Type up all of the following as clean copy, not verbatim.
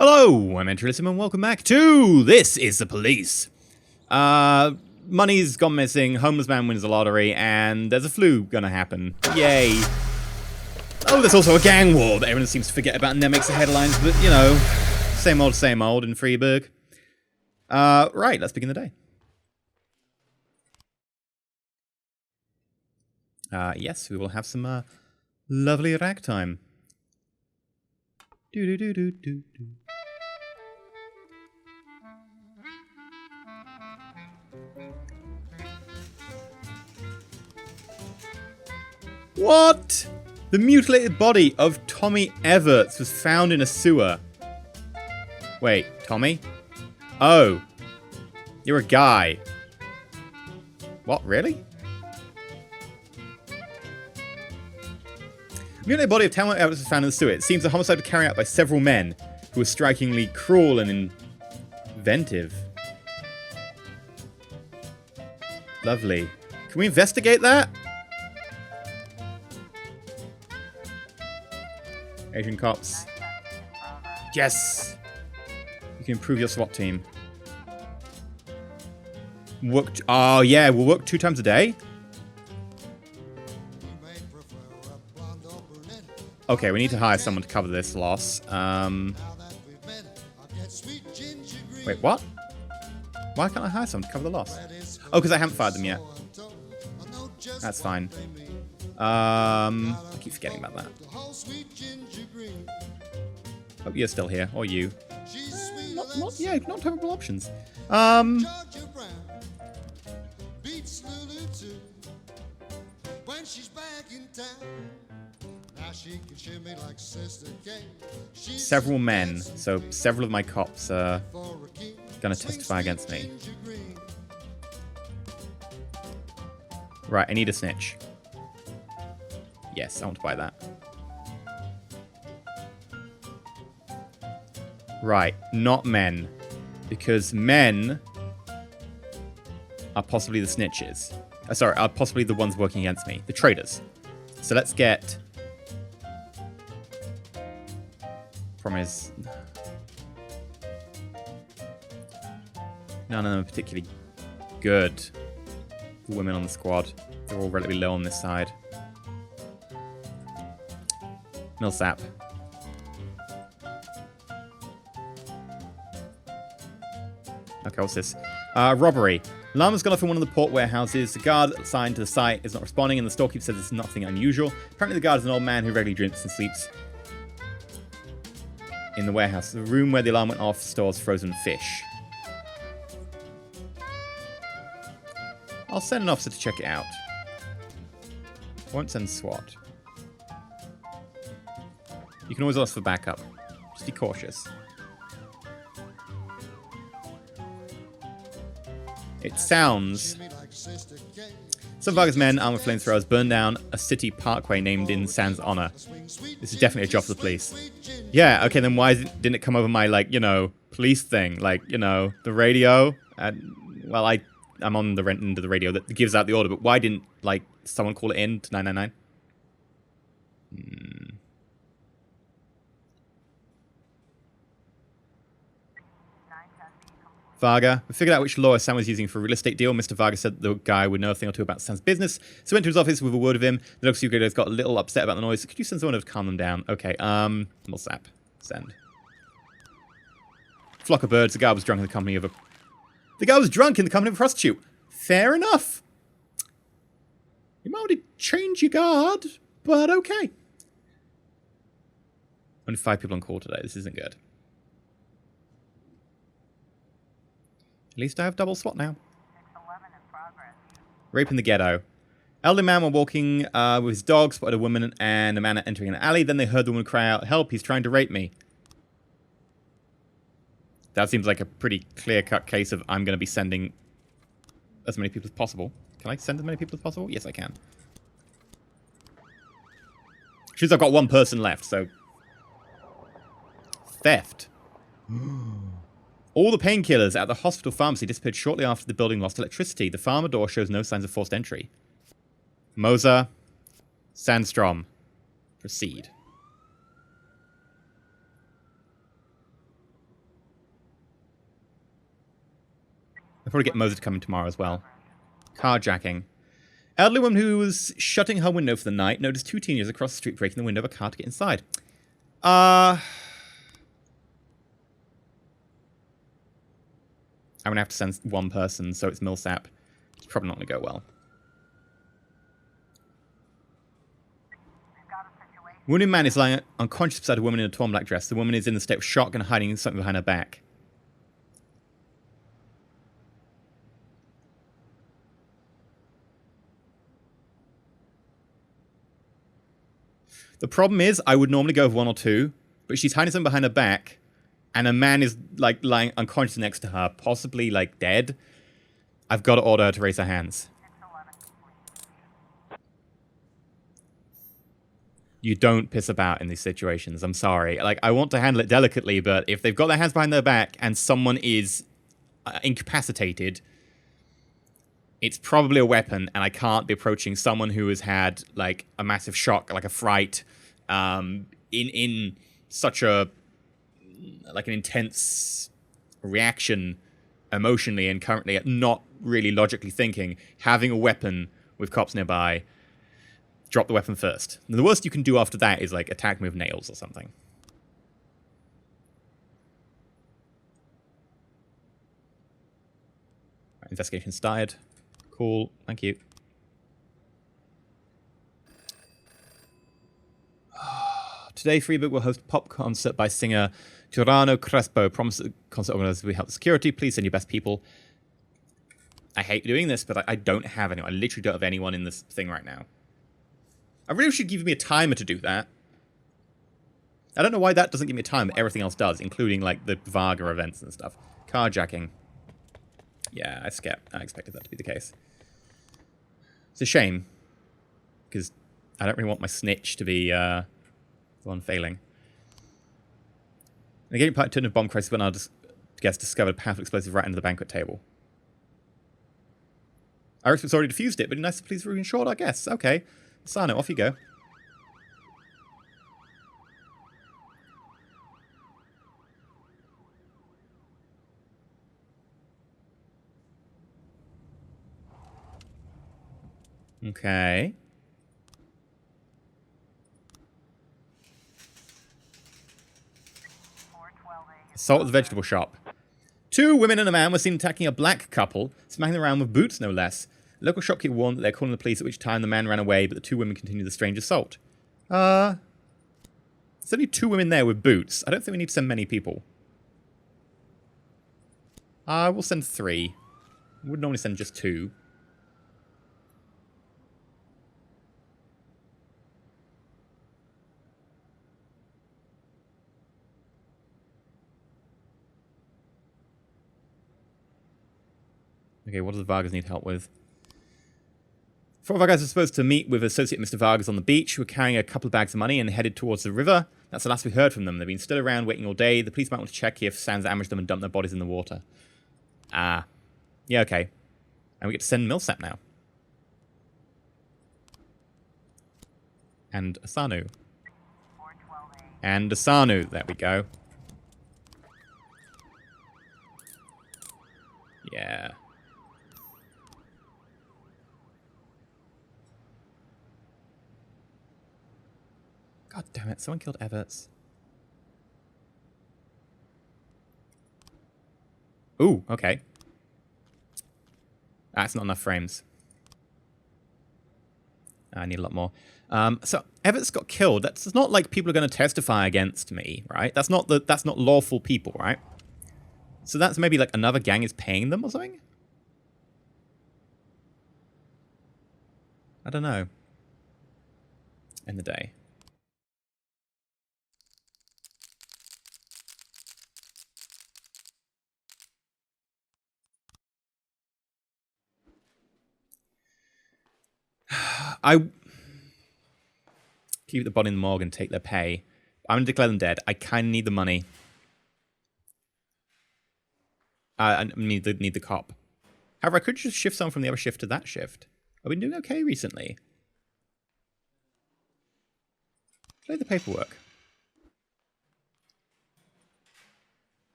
Hello, I'm EnterElysium and welcome back to This is the Police. Money's gone missing, homeless man wins the lottery, and there's a flu gonna happen. Yay. Oh, there's also a gang war that everyone seems to forget about and that makes the headlines, but, you know, same old in Freiburg. Right, let's begin the day. Yes, we will have some, lovely ragtime. Do-do-do-do-do-do. What? The mutilated body of Tommy Everts was found in a sewer. Wait, Tommy? Oh. You're a guy. What, really? The mutilated body of Tommy Everts was found in the sewer. It seems a homicide was carried out by several men who were strikingly cruel and inventive. Lovely. Can we investigate that? Asian cops. Yes! You can improve your SWAT team. Oh yeah, we'll work 2 times a day? Okay, we need to hire someone to cover this loss. Wait, what? Why can't I hire someone to cover the loss? Oh, because I haven't fired them yet. That's fine. I keep forgetting about that. Oh, you're still here. Or you. Not terrible options. Several men, so several of my cops are gonna testify against me. Right, I need a snitch. Yes, I want to buy that. Right, not men. Because men are possibly the snitches. Sorry, are possibly the ones working against me. The traitors. So let's get... Problem is... None of them are particularly good. The women on the squad. They're all relatively low on this side. Millsap. Okay, what's this? Robbery. Alarm has gone off in one of the port warehouses. The guard assigned to the site is not responding, and the storekeeper says it's nothing unusual. Apparently the guard is an old man who regularly drinks and sleeps in the warehouse. The room where the alarm went off stores frozen fish. I'll send an officer to check it out. Won't send SWAT. You can always ask for backup. Just be cautious. It sounds... Some Vargas men, armed with flamethrowers, burned down a city parkway named in San's honor. This is definitely a job for the police. Yeah, okay, then why didn't it come over my, like, you know, police thing? Like, you know, the radio? Well, I'm on the end of the radio that gives out the order, but why didn't, like, someone call it in to 999? Varga. We figured out which lawyer Sam was using for a real estate deal. Mr. Varga said the guy would know a thing or two about Sam's business. So went to his office with a word of him. The dog supervisor got a little upset about the noise. Could you send someone over to calm them down? Okay, Millsap. Send. Flock of birds. The guy was drunk in the company of a... The guy was drunk in the company of a prostitute. Fair enough. You might want to change your guard, but okay. Only 5 people on call today. This isn't good. At least I have double SWAT now. Rape in the ghetto. Elderly man were walking with his dog, spotted a woman and a man entering an alley. Then they heard the woman cry out, "Help, he's trying to rape me." That seems like a pretty clear-cut case of I'm going to be sending as many people as possible. Can I send as many people as possible? Yes, I can. Shows I've got 1 person left, so... Theft. All the painkillers at the hospital pharmacy disappeared shortly after the building lost electricity. The pharma door shows no signs of forced entry. Moser. Sandstrom. Proceed. I'll probably get Moser to come in tomorrow as well. Carjacking. Elderly woman who was shutting her window for the night noticed two teenagers across the street breaking the window of a car to get inside. I'm going to have to send one person, so it's Millsap. It's probably not going to go well. Wounded man is lying unconscious beside a woman in a torn black dress. The woman is in a state of shock and hiding something behind her back. The problem is, I would normally go with one or two, but she's hiding something behind her back, and a man is, like, lying unconscious next to her, possibly, like, dead. I've got to order her to raise her hands. You don't piss about in these situations. I'm sorry. Like, I want to handle it delicately, but if they've got their hands behind their back and someone is incapacitated, it's probably a weapon, and I can't be approaching someone who has had, like, a massive shock, like a fright, in such a, like, an intense reaction emotionally and currently not really logically thinking, having a weapon with cops nearby. Drop the weapon first. And the worst you can do after that is, like, attack me with nails or something. Right, investigation started. Cool. Thank you. Today, Freebook will host a pop concert by singer Giordano Crespo. Promise the concert organizers will help the security. Please send your best people. I hate doing this, but I don't have anyone. I literally don't have anyone in this thing right now. I really should give me a timer to do that. I don't know why that doesn't give me a timer. Everything else does, including, like, the Varga events and stuff. Carjacking. Yeah, I expected that to be the case. It's a shame. Because I don't really want my snitch to be the one failing. The game part turned into bomb crisis when our guests discovered a powerful explosive right under the banquet table. Iris was already defused it, but nice to please reassure our guests. Okay. Sano, off you go. Okay. Assault at the vegetable shop. Two women and a man were seen attacking a black couple, smacking them around with boots no less. The local shopkeeper warned that they're calling the police, at which time the man ran away, but the two women continued the strange assault. There's only two women there with boots. I don't think we need to send many people. We'll send 3. We would normally send just 2. Okay, what does the Vargas need help with? 4 of our guys are supposed to meet with Associate Mr. Vargas on the beach, who are carrying a couple of bags of money and headed towards the river. That's the last we heard from them. They've been stood around waiting all day. The police might want to check if Sans ambushed them and dumped their bodies in the water. Yeah, okay. And we get to send Millsap now. And Asanu. And Asanu. There we go. Yeah. God damn it, someone killed Everts. Ooh, okay. That's not enough frames. I need a lot more. So Everts got killed. That's not like people are going to testify against me, right? That's not lawful people, right? So that's maybe like another gang is paying them or something? I don't know. End the day. I keep the body in the morgue and take their pay. I'm going to declare them dead. I kind of need the money. I need the cop. However, I could just shift someone from the other shift to that shift. I've been doing okay recently. Play the paperwork.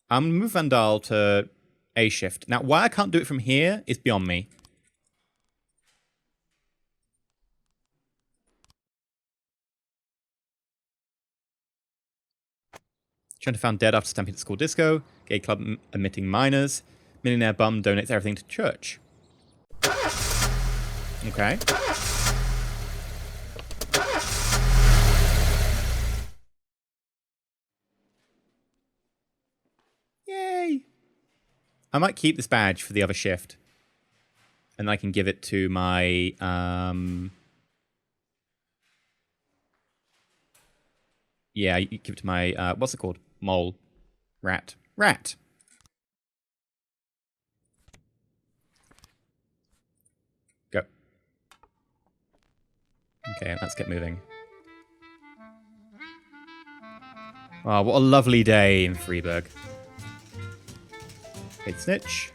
I'm going to move Vandal to A shift. Now, why I can't do it from here is beyond me. Trying to found dead after stamping at school disco. Gay club emitting minors. Millionaire bum donates everything to church. Okay. Yay! I might keep this badge for the other shift. And I can give it to my... Yeah, you give it to my... what's it called? Mole. Rat. Rat! Go. Okay, let's get moving. Oh, what a lovely day in Freeburg. Paid snitch.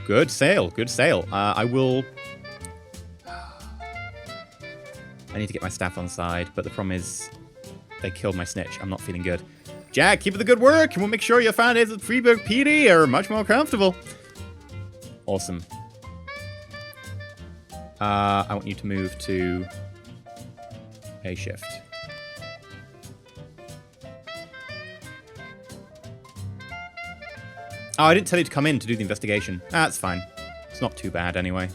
Good sale, good sale. I will... I need to get my staff on side, but the problem is they killed my snitch. I'm not feeling good. Jack, keep up the good work, and we'll make sure your fan days at Freeburg PD are much more comfortable. Awesome. I want you to move to A shift. Oh, I didn't tell you to come in to do the investigation. Ah, that's fine. It's not too bad anyway.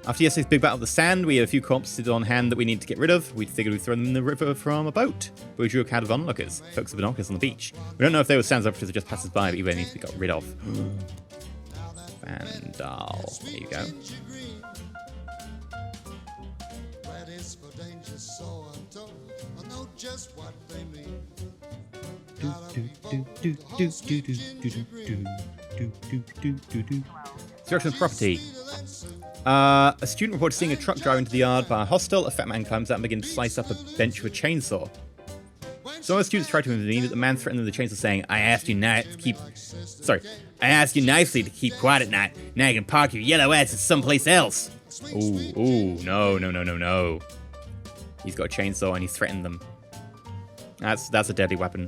After yesterday's big battle of the sand, we had a few corpses on hand that we needed to get rid of. We figured we'd throw them in the river from a boat. But we drew a crowd of onlookers, folks with binoculars on the beach. We don't know if they were sands operatives or just passers-by, but either need to be got rid of. Vandal. There you go. Destruction of property. A student reported seeing a truck drive into the yard by a hostel. A fat man climbs out and begins to slice up a bench with a chainsaw. Some of the students tried to intervene, but the man threatened them with the chainsaw, saying, I asked you nicely to keep quiet at night. Now you can park your yellow ass in someplace else. Ooh, no. He's got a chainsaw and he's threatened them. That's a deadly weapon.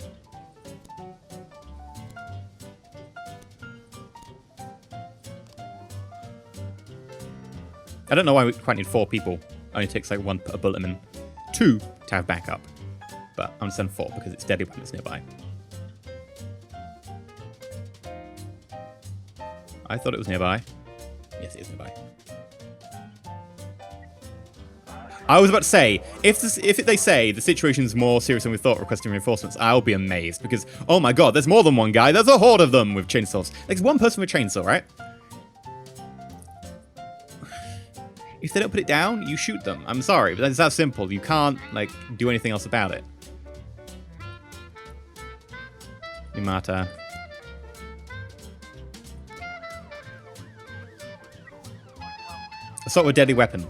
I don't know why we quite need 4 people. Only takes like one a bullet and 2 to have backup. But I'm sending 4 because it's deadly weapons nearby. I thought it was nearby. Yes, it is nearby. I was about to say, if they say the situation's more serious than we thought, requesting reinforcements, I'll be amazed because, oh my god, there's more than one guy. There's a horde of them with chainsaws. Like, there's one person with a chainsaw, right? If they don't put it down, you shoot them. I'm sorry, but that's that simple. You can't, like, do anything else about it. Yamata. Assault with deadly weapon.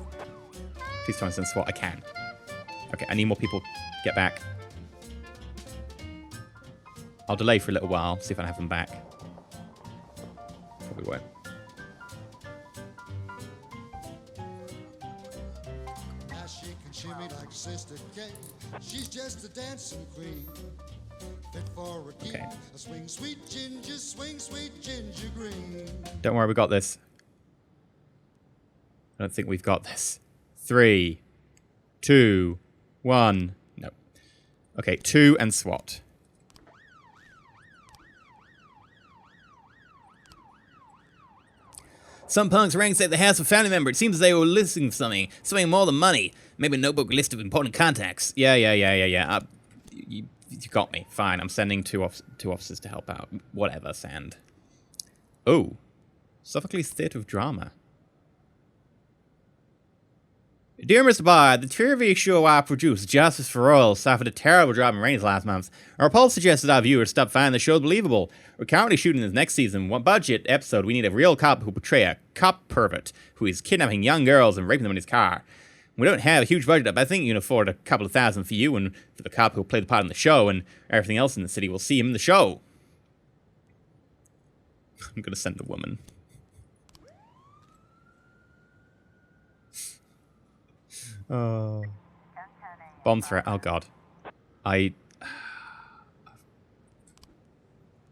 Please try and send SWAT. I can. Okay, I need more people. Get back. I'll delay for a little while, see if I can have them back. Probably won't. She's just a dancing queen. Okay. Swing, sweet ginger green. Don't worry, we got this. I don't think we've got this. 3, 2, 1. No. Okay, 2 and SWAT. Some punks ranks at the house of a family member. It seems they were listing something more than money. Maybe a notebook list of important contacts. Yeah. You got me. Fine, I'm sending two officers to help out. Whatever, Sand. Oh. Sophocles Theatre of Drama. Dear Mr. Bard, the TV show I produced, Justice for All, suffered a terrible job in ratings last month. Our poll suggested our viewers stop finding the show believable. We're currently shooting this next season. One budget episode, we need a real cop who portray a cop pervert who is kidnapping young girls and raping them in his car. We don't have a huge budget, but I think you can afford a couple of $1,000 for you and for the cop who'll play the part in the show, and everything else in the city will see him in the show. I'm gonna send the woman. Bomb threat. Oh, God. I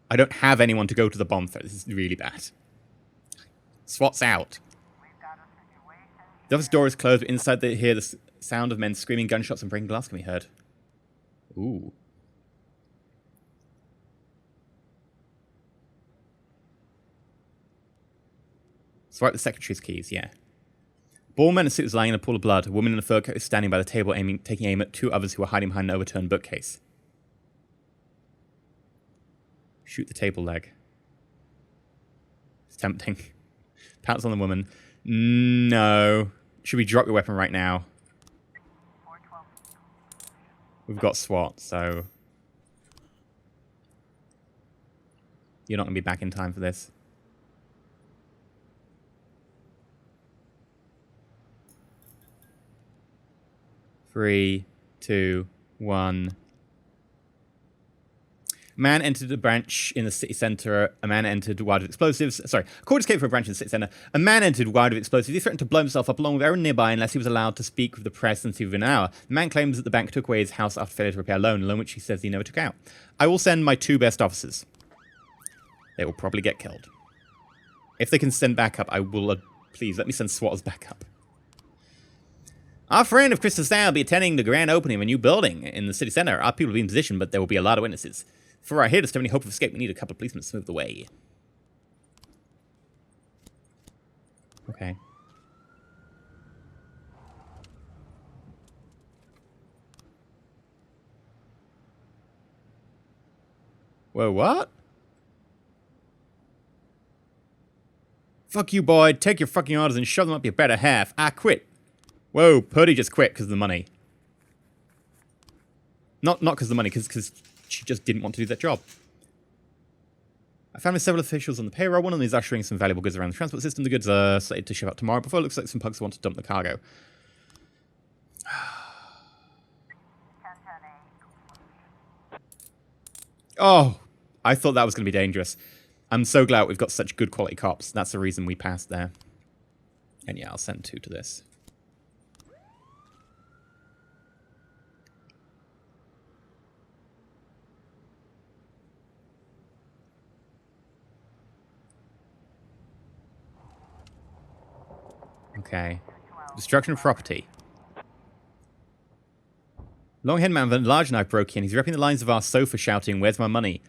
don't have anyone to go to the bomb threat. This is really bad. SWAT's out. The office door is closed, but inside they hear the sound of men screaming, gunshots, and breaking glass can be heard. Ooh. Swipe the secretary's keys, yeah. Bald man in a suit is lying in a pool of blood. A woman in a fur coat is standing by the table, taking aim at two others who are hiding behind an overturned bookcase. Shoot the table leg. It's tempting. Pounce on the woman. No. Should we drop your weapon right now? We've got SWAT, so... You're not going to be back in time for this. Three, two, one. A man entered a branch in the city centre. A man entered wild with explosives. Sorry, a court escaped from a branch in the city centre. A man entered wild with explosives. He threatened to blow himself up along with everyone nearby unless he was allowed to speak with the press within an hour. The man claims that the bank took away his house after failure to repay a loan which he says he never took out. I will send my 2 best officers. They will probably get killed. If they can send backup, I will... please, let me send SWAT as backup. Our friend of Crystal Star will be attending the grand opening of a new building in the city centre. Our people will be in position, but there will be a lot of witnesses. For our hitters to have any hope of escape, we need a couple of policemen to smooth the way. Okay. Whoa, what? Fuck you, boy. Take your fucking orders and shove them up your better half. I quit. Whoa, Purdy just quit because of the money. Not because of the money, because she just didn't want to do that job. I found several officials on the payroll. One of them is ushering some valuable goods around the transport system. The goods are slated to ship out tomorrow. Before it looks like some punks want to dump the cargo. Oh, I thought that was going to be dangerous. I'm so glad we've got such good quality cops. That's the reason we passed there. And yeah, I'll send 2 to this. Okay. Destruction of property. Long-haired man with a large knife broke in. He's ripping the lines of our sofa shouting, "Where's my money?"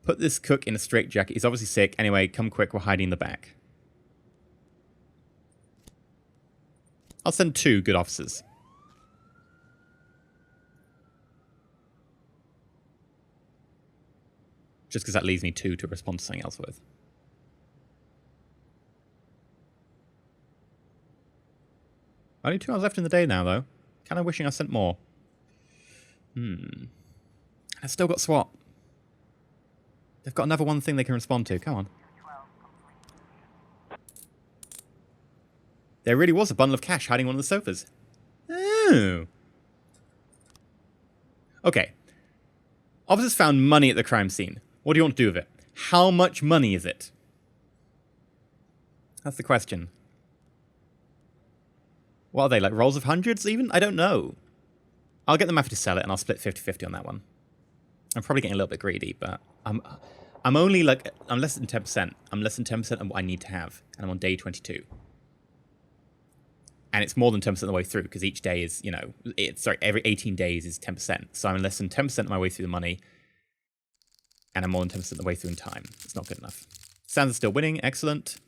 Put this cook in a straitjacket. He's obviously sick. Anyway, come quick. We're hiding in the back. I'll send 2 good officers. Just because that leaves me 2 to respond to something else with. Only 2 hours left in the day now, though. Kind of wishing I sent more. I've still got SWAT. They've got another one thing they can respond to. Come on. There really was a bundle of cash hiding on one of the sofas. Oh. Okay. Officers found money at the crime scene. What do you want to do with it? How much money is it? That's the question. What are they, like rolls of hundreds even? I don't know. I'll get them happy to sell it and I'll split 50-50 on that one. I'm probably getting a little bit greedy, but I'm only like, I'm less than 10%. I'm less than 10% of what I need to have. And I'm on day 22. And it's more than 10% of the way through because each day is, you know, every 18 days is 10%. So I'm less than 10% of my way through the money. And I'm more than 10% of the way through in time. It's not good enough. Sands is still winning. Excellent.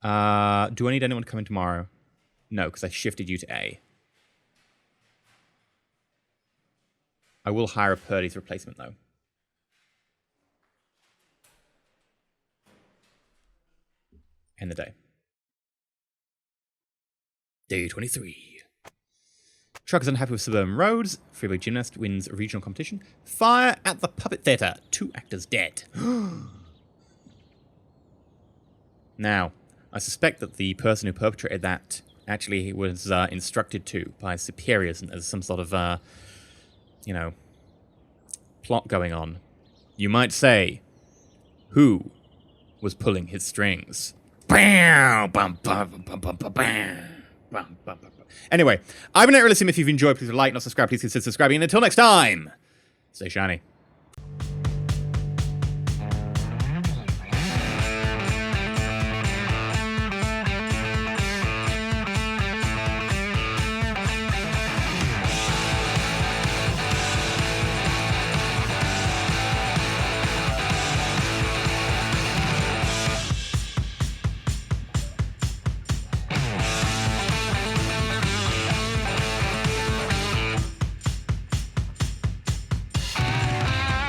Do I need anyone to come in tomorrow? No, because I shifted you to A. I will hire a Purdy's replacement, though. End the day. Day 23. Truck is unhappy with suburban roads. Freeway gymnast wins a regional competition. Fire at the puppet theatre. 2 actors dead. Now, I suspect that the person who perpetrated that actually was instructed to by superiors and there's some sort of, you know, plot going on. You might say, who was pulling his strings? Bam, bam, bam, bam, bam, bam, bam. Anyway, I've been EnterElysium. If you've enjoyed, please like, not subscribe. Please consider subscribing. And until next time, stay shiny.